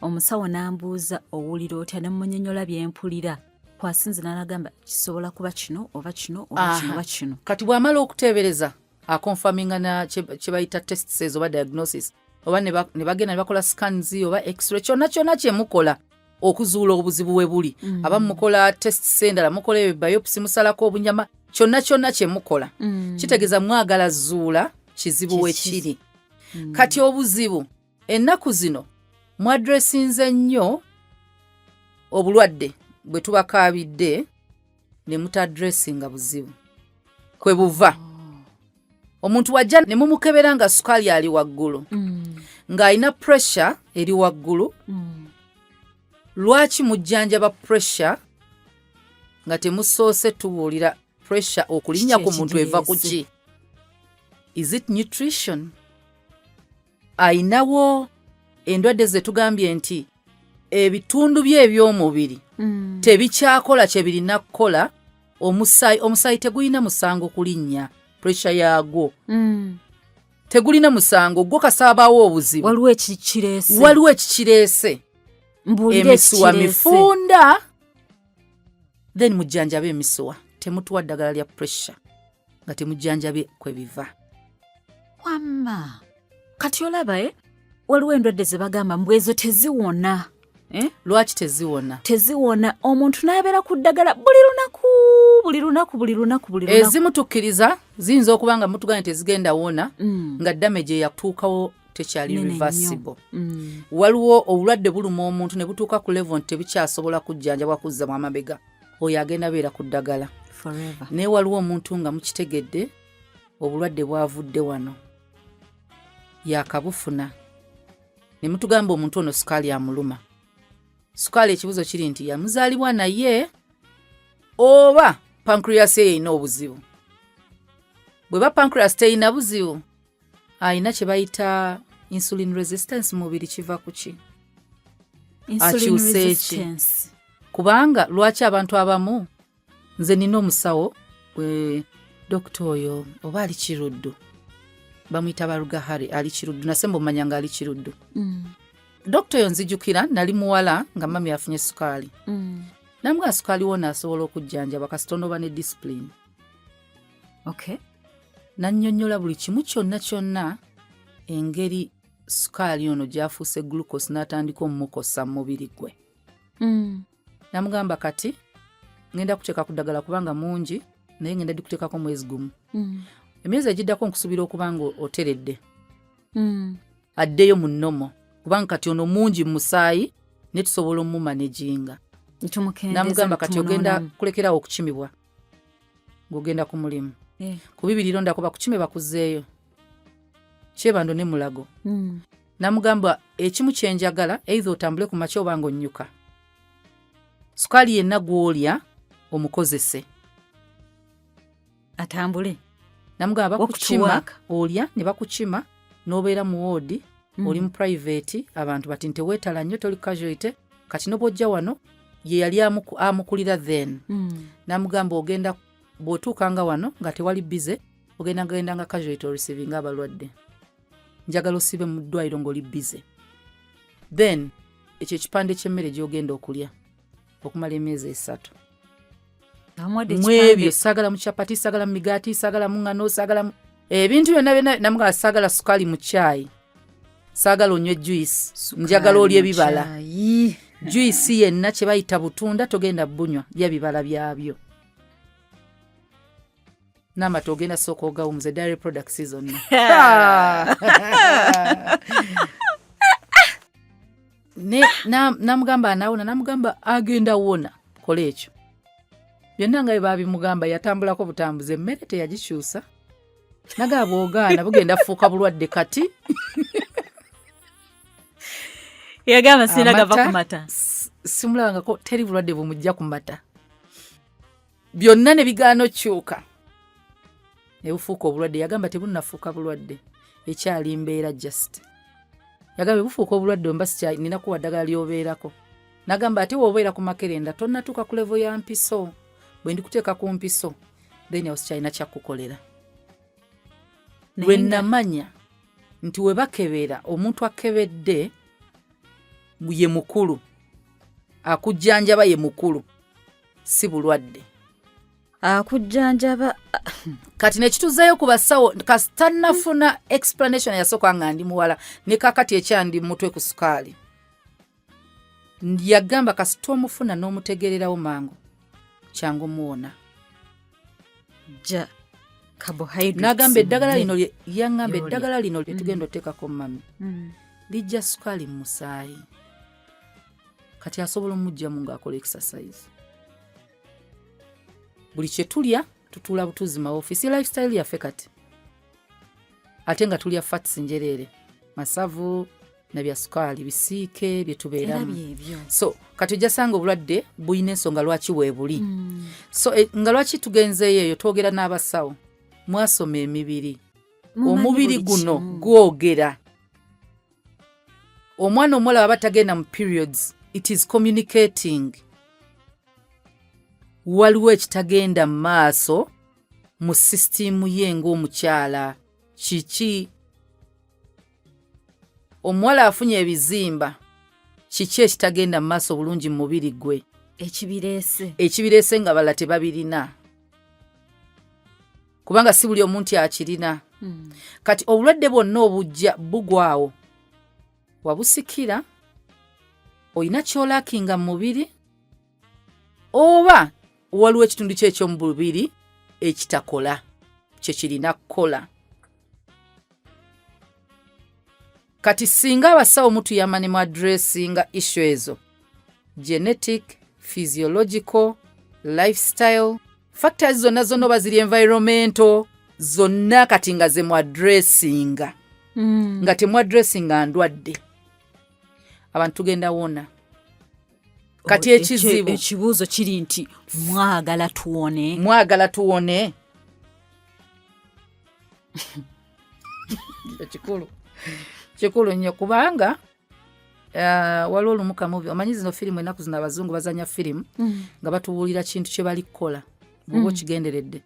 omusawo n'ambuuza owulira otya ne mmunyonnyola bye mpulira, kwasinze n'agamba kisobola kuba kino oba kino oba kino oba kino. Kati bw'amala okuteebereza akonfaminga na kye bayita tests oba diagnosis, oba ne bagenda ne bakola scans oba x-ray, kyonna kye mukola okuzuula obuzibu we buli. Abamu mukola tests endala, mukola biopsy, musalako obunyama, kyonna kye mukola kitegeeza mwagala zuula kizibu we kiri. Kati obuzibu ennaku zino mwadressinze nnyo obulwadde bwe tubakaabidde ne mutadressinga buzibu kwe buva. Omuntu wajja ne mumukebera nga sukaali ali waggulu, ng'alina pressure eri waggulu. Lwaki mujjanjaba pressure nga temusoose tubuulira pressure okulinnya ku muntu eva ku ki? Is it nutrition? Ayinawo endwadde ze tugambye nti ebitundu bye eby'omubiri tebikyakola kye birina kukola. Omusaayi tegulina musango kulinnya, pressure yaagwo tegulina musango, gwo kasaabawo obuzibu. Waliwo ekikireese. Emisuwa mifunda, then mujjanjabe emisuwa. Temutuwa ddagala lya pressure nga temujjanjabe kwe biva. Wamma kati olaba waliwo endwadde ze bagamba mbwezo teziwona. Lwaki teziwona? Teziwona, omuntu n'abeera ku ddagala buli lunaku. Ezimutukkiriza ziyinza okuba nga mutugane tezigenda wona nga damage eyatuukawo tekyali reversible. Waliwo obulwadde buluma omuntu ne butuuka ku level nti tebikyasobola kujjanjabwa kuzzamu amabega, oyo agenda beera ku ddagala forever. Naye waliwo omuntu nga mukitegedde obulwadde bwavudde wano yakabufuna ne mutugamba omuntu ono sukaali amuluma. Sukaali ekibuzo kiri nti yamuzaalibwa naye oba pancreas ye erina obuzibu. Bweba pancreas terina buzibu, alina kye bayita insulin resistance mu mubiri. Kiva ku ki? Insulin resistance. Kubanga lwaki abantu abamu nze nina omusawo dokita oyo oba ali Kiruddu bamuyita Barugahari ali Kiruddu nasemba omanya nga ali Kiruddu. Dokita oyo nzijukira nali muwala nga mami afunye sukaali. Namugamba sukaali wona asobola okujjanjaba kasitonoba ne discipline. Okay. Nannyonnyola buli kimu kyonna engeri sukaali ono gy'afuuse glucose n'atandika omumukosa mu mubiri gwe. Namugamba kati ngenda kuteeka ku ddagala kubanga mungi naye ngenda dikuteekako mwezi gumu. Emyezi egiddako nkusuubira okuba nga oteredde. Addeyo mu nnomo kubanga kati ono mungi mu musaayi ne tusobola omumanaginga. Namugamba kati ogenda kulekerawo okukimibwa ng'ogenda ku mulimu. Ku bibiri londako bakukime bakuzeeyo kyebando ne mulago. Namugamba ekimu kyenjagala either otambule ku makya oba ng'onnyuka. Sukaali yenna gw'olya omukozese atambule. Namugamba bakukima olya ne bakukima n'obeera mu woodi oli mu private abantu bati nteweetala nnyo toli casualty kati n'obwojja wano ye yali amukulira then. Namugamba ogenda bw'otuukanga wano nga tewali bize ogenda nga casualty receiving abalwadde. Njagala osibe mu ddwaliro ng'oli bize. Then ekyo ekipande ky'emmere gy'ogenda okulya okumala emyezi 3. Mwebyo saagala mu chapati, saagala mu migaati, saagala mu ngano, saagala mu ebintu byonna namugamba saagala sukaali mu caayi. Saagala onywe juice, njagala olya ebibala. Juice yenna kye bayita butunda togenda bunywa bya bibala byabyo. N'amata ogenda sooka ogawumuze dairy products zonna. Namugamba anaawona, namugamba agenda wona kola ekyo. Byonna nga babimugamba yatambulako butambuze emmere teyagikyusa. Naga bw'ogaana bugenda fuuka bulwadde kati. Yagamba sina gava ku mata. Simulabangako teri bulwadde bumujja ku mata. Byonna ne bigaano kyuka. Ne bufuuka obulwadde. Yagamba tebunnafuuka bulwadde. Ekyali mbeera just. Yagamba bufuuka obulwadde mba sikya nina kuwa ddagala lyobeerako. Nagamba ate w'obeera ku makerenda tonnatuuka ku level ya mpiso. Bwe ndikuteeka ku mpiso then awo sikyalina kyakukolera. Lwe namanya nti we bakebera omuntu akebedde ye mukulu akujjanjaba ye mukulu si bulwadde akujjanjaba. Kati nekituzeeyo ku basawo kasitannafuna explanation yasooka nga ndi muwala ne kakati ekyandi mutwe ku sukaali. Yagamba kasita omufuna n'omutegererawo mangu kyangu muwona. Ja carbohydrates. Nagamba eddagala lino yaŋŋamba eddagala lino lye tugenda oteekako mami lijja sukaali mu musaayi. Kati asobola omujjamu ng'akola exercise. Buli kye tulya tutuula butuuzi ma office lifestyle yaffe kati. Ate nga tulya fats njereere masavu na bya sukaali bisiike bye tubeeramu. So kati ojjasanga obulwadde buyina ensonga lwaki weebuli. So nga lwaki tugenzeeyo eyo twogera n'abasawo mwasoma emibiri. Omubiri guno gwogera. Omwana omuwala aba tagenda mu periods it is communicating. Waliwo ekitagenda mu maaso mu sisitimu ye ng'omukyala. Kiki? Omuwala afunye ebizimba kiki ekitagenda mu maaso bulungi mu mubiri gwe? Ekibireese nga bala tebabirina. Kubanga si buli omuntu akirina. Kati obulwadde bwonna obujja bugwawo. Wabusikira olina kyolakinga mu mubiri oba waliwo ekitundu ky'eky'omu mubiri ekitakola kye kirina kukola. Kati singa abasawo mutuyamba ne mu addressinga issue ezo genetic, physiological, lifestyle factors zonna oba ziri environmental zonna kati nga ze mu addressinga nga temu addressinga ndwadde abantu tugenda wona. Kati ekibuuzo kiri nti mwagala tuwone. Kikulu nnyo kubanga waliwo olumu kamuvi omanyi zino firimu ennaku zino abazungu bazanya firimu nga batubuulira kintu kye bali kukola bwoba kigenderedde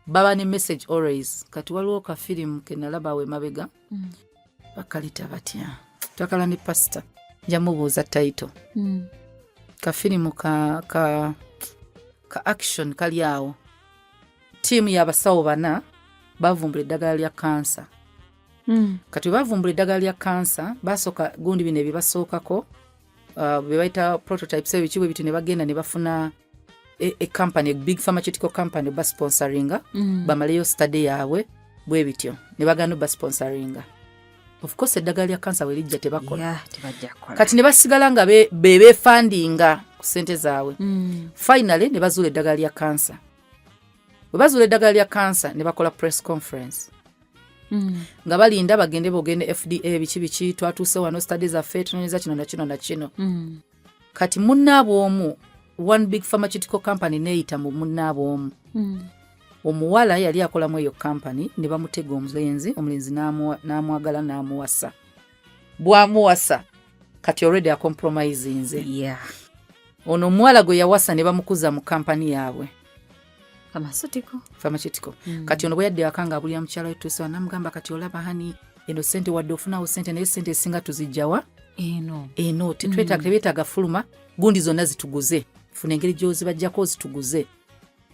baba ne message always kati waliwo ka film ke nalaba we mabega bakalita batya twakala ne pastor njamubuuza title ka film ka action kali awo tiimu y'abasawo bana bavumbula eddagala lya kansa kati bavumbula eddagala lya kansa basooka gundi bino ebibasookako be bayita prototypes ebikibwe bitu ne bagenda ne bafuna a company, a big pharmaceutical company ba sponsoringa bamaleyo study yaabwe bwe bityo ne bagano ba sponsoringa. Of course eddagala lya kansa welijja tebakola kati ne basigala nga be fundinga ku sente zaabwe finally ne bazuula eddagala lya kansa. Bwe bazuula eddagala lya kansa ne bakola press conference nga balinda bagende bogende FDA biki twatuuse wano studies zaffe tunonyeza kino na kino kati munnaabo omu one big pharmaceutical company neeyita mu munnaabo omu omuwala yali akolamu eyo company ne bamutega omulenzi n'amwagala n'amuwasa bwamuwasa kati already a compromise nze ono omuwala gwe yawasa ne bamukuza mu company yaabwe pharmaceutical kati ono bwe yadde akanga abulya mukyala wetuusa namugamba kati olaba hani eno sente wadde ofunawo sente naye sente esinga tuzijjawa eno tebeetaaga fuluma gundi zonna zituguze funa engeri gy'ozibajjako zituguze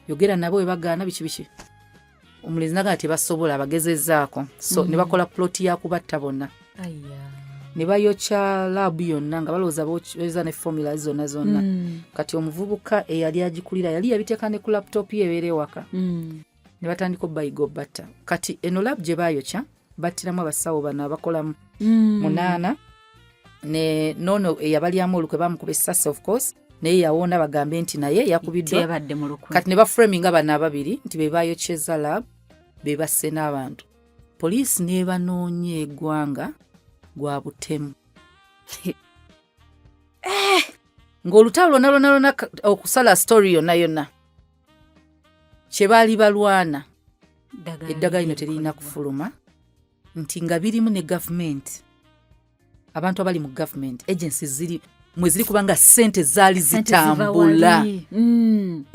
yogera nabo we bagaana biki omulenzi nagaa tebasobola abagezezzaako so ne bakola ploti yakubatta bonna ne bayokya laabu yonna nga balowooza boza ne formula zonna kati omuvubuka eyali agikulira yali yabiteeka ne ku laptop ye ebeera ewaka ne batandika obbayiga obatta kati eno laabu gye baayokya battiramu abasawo bano abakolamu 8 ne nono eyabalyamu olukwe bamukuba essasi of course naye yawona bagambe nti naye yakubiddwa kati ne baframinga bano ababiri nti be bayokyeza laabu be basse n'abantu poliisi nebanoonya eggwanga gwa butemu ng'olutalo lwonna okusala story yonna kye baali balwana eddagala lino teririna kufuluma nti nga birimu ne gavumenti abantu abali mu government agencies mwe ziri kubanga sente zaali zitambula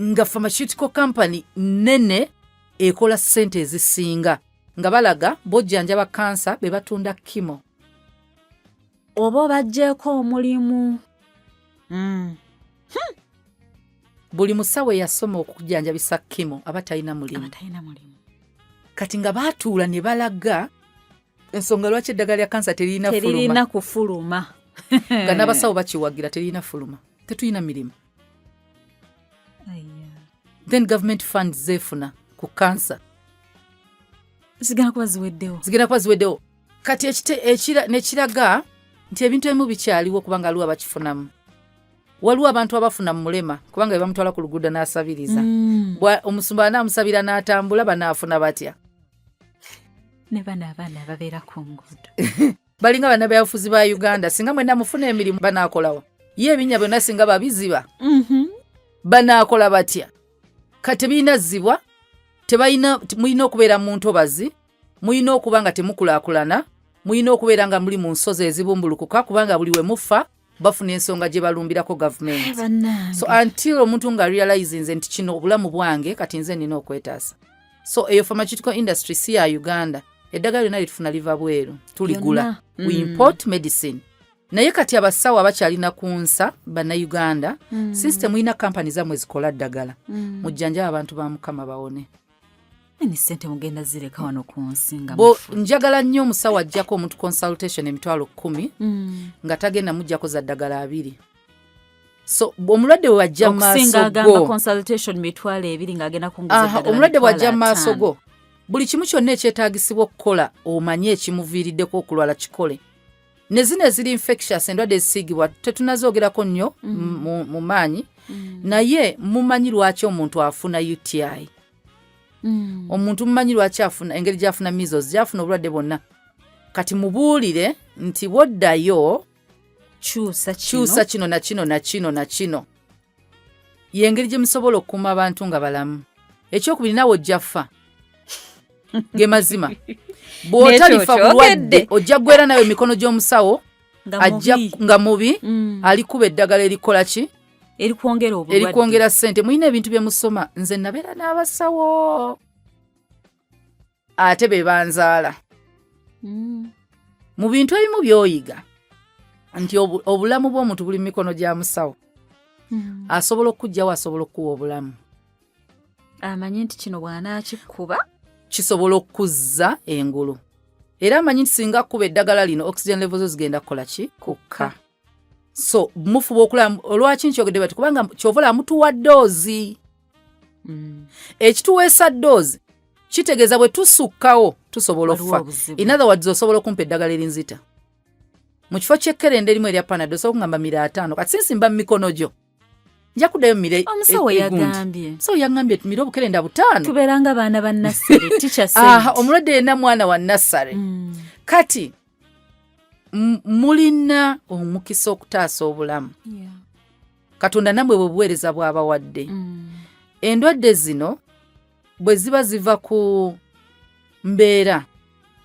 nga pharmaceutical company nene ekola sente ezisinga nga balaga bojjanjaba kansa be batunda kimo oba bajjeeko omulimu buli musawo yasoma okujjanjabisa kimo aba talina mulimu kati nga baatuula ne balaga ensonga lwaki eddagala lya kansa teririna kufuluma nga n'abasawo bakiwagira teririna fuluma tetulina mirimu then government funds zeefuna ku kansa zigenda kuba ziweddewo kati nekiraga nti ebintu ebimu bikyaliwo kubanga aliwo abakifunamu waliwo abantu abafuna mu mulema kubanga be bamutwala ku luguudo n'asabiriza omusumba anaamusabira n'atambula banaafuna batya ne bano abaana ababeera ku nguudo balinga bana byabufuzi ba Uganda singa mwena mufuna emirimu banaakolawa ye ebinnya byonna singa babiziba banaakola batya kati biinazibwa mulina okubeera mu ntobazi mulina okuba nga temukulaakulana mulina okubeera nga muli mu nsozi ezibumbulukuka kubanga buli we mufa bafuna ensonga gye balumbirako gavumenti so until omuntu nga realize nze nti kino obulamu bwange kati nze nina okwetaasa so eyo pharmaceutical industry si ya Uganda eddagala lyonna litufuna liva bweru tuligula we import medicine naye kati abasawo abakyalina ku nsa bannayuganda system ina company zamwe zikola ddagala mujjanjaba abantu ba Mukama bawone ni sente mugenda zireka wano ku nsi nga njagala nnyo omusawo ajjako omuntu consultation emitwalo 10 nga tagenda mujjako za ddagala 2 so omulwadde bwe wajja maaso go consultation mitwalo 2 ng'agenda kunguza ddagala omulwadde bwe wajja maaso go buli kimu kyonna ekyetaagisibwa okukola omanye ekimuviiriddeko okulwala kikole ne zino eziri infectious endwadde ezisiigibwa tetunazoogerako nnyo mu maanyi naye mumanyi lwaki omuntu afuna UTI omuntu mumanyi lwaki afuna engeri gyafuna measles gyafuna obulwadde bwonna kati mubuulire nti woddayo kyusa kino na kino yengeri gye musobola okukuuma abantu nga balamu ekyokubiri naawe ojja ffa ge mazima bw'otalifa bulwadde ojja gwera nayo emikono gy'omusawo ajja nga mubi alikuba eddagala erikola ki eri kwongera ssente. Mulina ebintu bye musoma. Nze nabeera n'abasawo ate be banzaala. Mu bintu ebimu by'oyiga nti obulamu bw'omuntu buli mu mikono gya musawo. Asobola okujjawo, asobola okuwa obulamu. Amanyi nti kino bw'anaakikuba kisobola okuzza engulu. Era amanyi nti singa kuba eddagala lino oxygen levels zigenda kukola ki? Kukka. So mufuba okulaba olwaki nkyogedde bati kubanga kyovola amutuwa ddoozi. Ekituweesa ddoozi kitegeeza bwe tusukkawo tusobola okufa. In other words, osobola okumpa eddagala erinzita. Mu kifo ky'ekkerenda erimu erya Panadol osobola okungamba 500 kati sinsimba mu mikono gyo. Nja kuddayo mire omusawo yagambye. So yagambye mire obukerenda 5. Tubeeranga baana ba nursery teacher said. Omulwadde yenna mwana wa nursery. Kati mulina omukisa okutaasa obulamu. Katonda namwe bwe buweereza bw'abawadde. Endwadde zino bwe ziba ziva ku mbeera.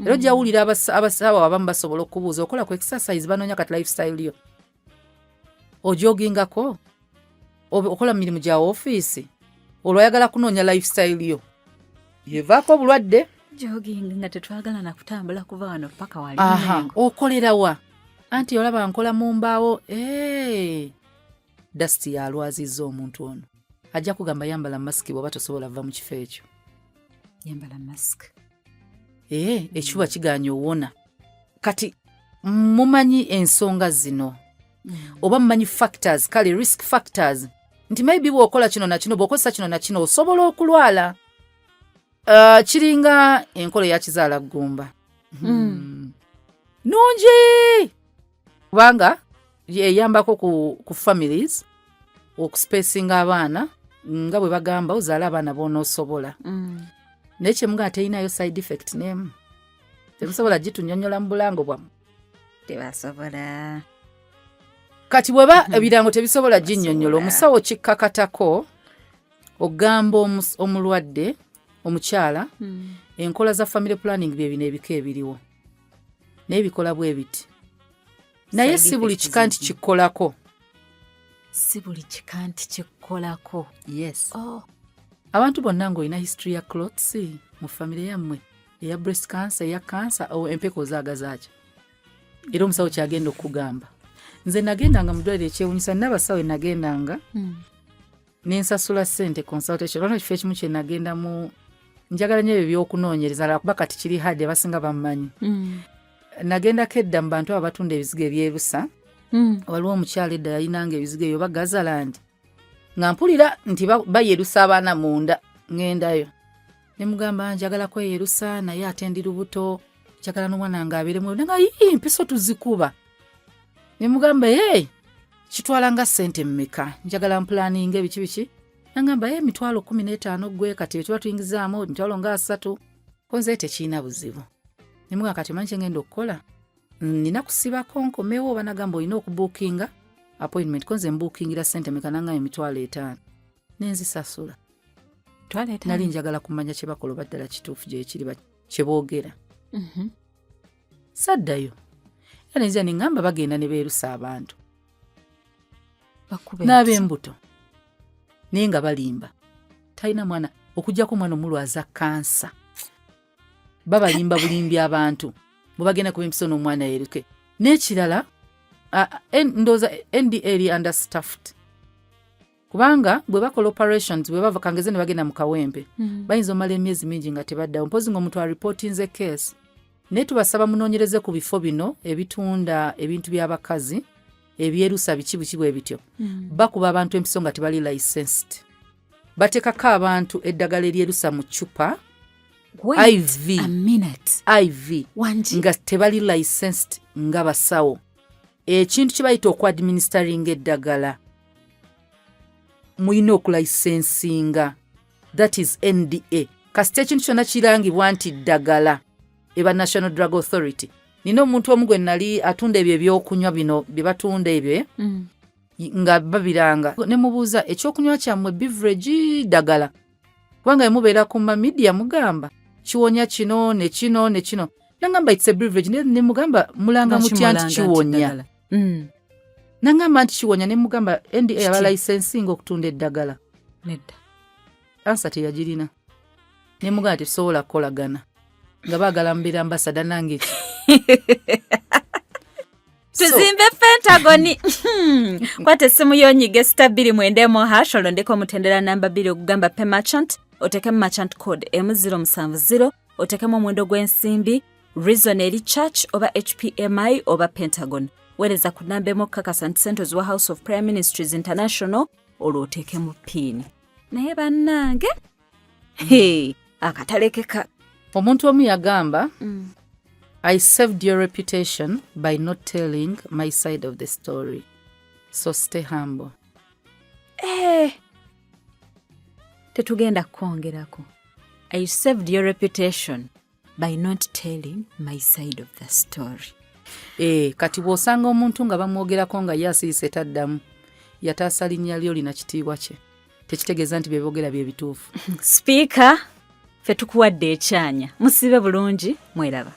Era ojja wulira abasawo abamu basobola okubuuza okola ku exercise banoonya kati lifestyle yo. Ojogingako? Okola mirimu gya ofiisi? Olwayagala kunoonya lifestyle yo. Yevaako obulwadde. Jogging nga tetwagala na kutambula kuva wano paka wali. Okolera wa? Anti olaba nkola mu mbaawo. Dusty yalwazizza omuntu ono. Ajja kugamba yambala masiki bw'oba tosobola va mu kifo ekyo. Yambala mask. Ekifuba kiganya owona. Kati mumanyi ensonga zino. Oba mumanyi factors, kale risk factors. Nti maybe bw'okola kino na kino, bw'okozesa kino na kino osobola okulwala. Kiringa enkola ya kizaala ggumba. Nungi! Kubanga eyambako ku families okuspacinga abaana nga bwe bagamba ozaala abaana b'onoosobola. Naye kyemuga teyinayo side effect n'emu. Temusobola gitunyonnyola mu bulango bwamu. Tebasobola. Kati bweba ebirango tebisobola ginnyonnyola omusawo kikkakatako ogamba omulwadde omukyala enkola za family planning bye bino ebika ebiriwo. Naye bikola bwe biti. Naye si buli kika nti kikolako. Si buli kika nti kikolako. Yes. Abantu bonna ng'olina history ya clots mu family yammwe eya breast cancer, eya cancer, empeko zaagazaki. Era omusawo kyagenda okugamba. Nze nagendanga mu ddwaliro ekyewuunyisa n'abasawo nagendanga n'ensasula ssente consultation. Olwo kifo ekimu kye nagenda mu njagala nnyo ebyo by'okunoonyereza lwakuba kati kiri hadi abasinga bammanyi. Nagendako edda mu bantu abatunda ebizigo ebyerusa. Waliwo omukyala edda yalinanga ebizigo ebyo Bagazalandi. Nga mpulira nti bayerusa abaana munda ngendayo. Ne mugamba njagala kweyerusa naye ate ndi lubuto. Njagala n'omwana nga abeeremu. Nga mpiso tuzikuba. Ne mugamba kitwalanga ssente mmeka? Njagala mpulaninga ebiki biki? Nangamba 15,000 gwe kati ekiba tuyingizaamu mitwalo nga 3. Konze tekiina buzibu. Ne mugamba kati manyi ngenda okukola? Nina kusibako nkomewo banagamba olina okubuukinga appointment. Konze mbuukingira ssente mmeka? Nanga 5,000. Nenzisasula. Nali njagala kumanya kye bakola oba ddala kituufu gye kiri kye boogera. Saddayo. Era nzija ne ngamba bagenda ne beerusa abantu. N'ab'embuto. Naye nga balimba. Talina mwana okuggyako omwana omulwaza kansa. Babalimba bulimbi abantu. Bwe bagenda kuba empisa n'omwana yeruke. N'ekirala ndowooza NDA understaffed. Kubanga bwe bakola operations bwe bava kangeze ne bagenda mu kawempe. Bayinza omala emyezi mingi nga tebaddawo. Mpozi ng'omuntu areportinze case. Naye tubasaba munoonyereze ku bifo bino ebitunda ebintu by'abakazi ebyerusa biki bwe bityo. Bakuba abantu empiso nga tebali licensed. Batekako abantu eddagala eryerusa mu ccupa IV nga tebali licensed nga basawo. Ekintu kye bayita okwadministering eddagala muyina okulicensinga. That is NDA. Kasita ekintu kyonna kirangibwa nti ddagala eba National Drug Authority. Nina omuntu omu gwe nali atunda ebyo ebyokunywa bino bye batunda ebyo nga babiranga. Ne mubuuza ekyokunywa kyammwe beverage ddagala. Kubanga mubeera ku media mugamba kiwonya kino ne kino ne kino. Nangamba it's a beverage ne mugamba mulanga mutya nti kiwonya. Nangamba nti kiwonya ne mugamba NDA aba licensinga okutunda eddagala. Nedda. Ansa teyagirina. Ne mugamba tetusobola kukolagana. Nga baagala mbeera ambasada nange ki. Tuzimbe Pentagoni. Kwate essimu y'onyiga *291# olondeko omutendera namba 2 okugamba Pay Merchant, otekemu merchant code M070, otekemu omuwendo gw'ensimbi, Reason eri Church oba HPMI oba Pentagon. Weereza ku namba emukakasa nti Centers wa House of Prayer Ministries International olwo otekemu PIN. Naye bannange, akatalekeka. Omuntu omu yagamba, I saved your reputation by not telling my side of the story. So stay humble. Tetugenda kwongerako. I saved your reputation by not telling my side of the story. Kati bw'osanga omuntu nga bamwogerako nga ye asirise taddamu, yataasa linnya lyo lina kitiibwa kye. Tekitegeeza nti beboogera bye bituufu. Speaker, ffe tukuwadde ekyanya. Musibe bulungi, mweraba.